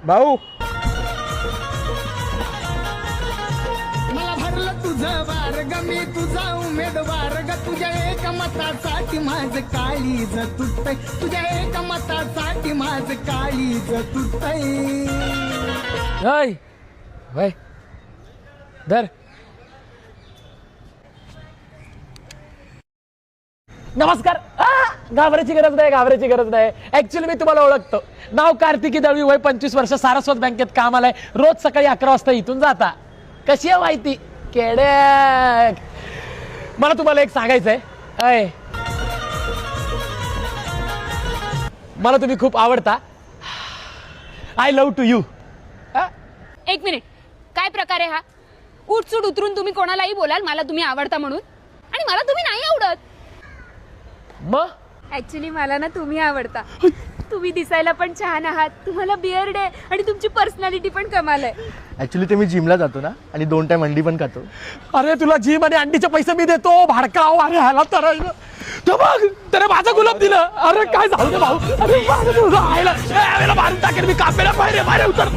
भाऊ मला भरलं तुझं वार ग मी तुझा उमेदवार ग तुझ्या एक मतासाठी माझं काळीज तुटतंय तुझ्या एक मतासाठी माझं काळीज तुटतंय होय होय धर नमस्कार घाबरायची गरज नाही घाबरायची गरज नाही ऍक्च्युली मी तुम्हाला ओळखतो नाव कार्तिकी दळवी वय 25 वर्ष सारस्वत बँकेत कामाला आहे रोज सकाळी 11 वाजता इथून जाता कशी आहे माहिती केडे मला तुम्हाला एक सांगायचंय अय मला तुम्ही खूप आवडता आय लव्ह टू यू एक मिनिट काय प्रकार आहे हा उठसूट उतरून तुम्ही कोणालाही बोलाल मला तुम्ही आवडता म्हणून आणि मला तुम्ही नाही आवडत मग ऍक्च्युली मला ना तुम्ही आवडता तुम्ही दिसायला पण छान आहात तुम्हाला बियर्ड आहे आणि तुमची पर्सनॅलिटी पण कमाल आहे ऍक्च्युली ते मी जिमला जातो ना आणि 2 टाइम अंडी पण खातो. अरे तुला जिम आणि अंडीचे पैसे मी देतो भाडकाव अरे ह्याला तर तो बघ त्याने माझा गुलाब दिलं अरे काय झालं रे भाऊ अरे मारून टाकेल मी कापेला बाहेर उतर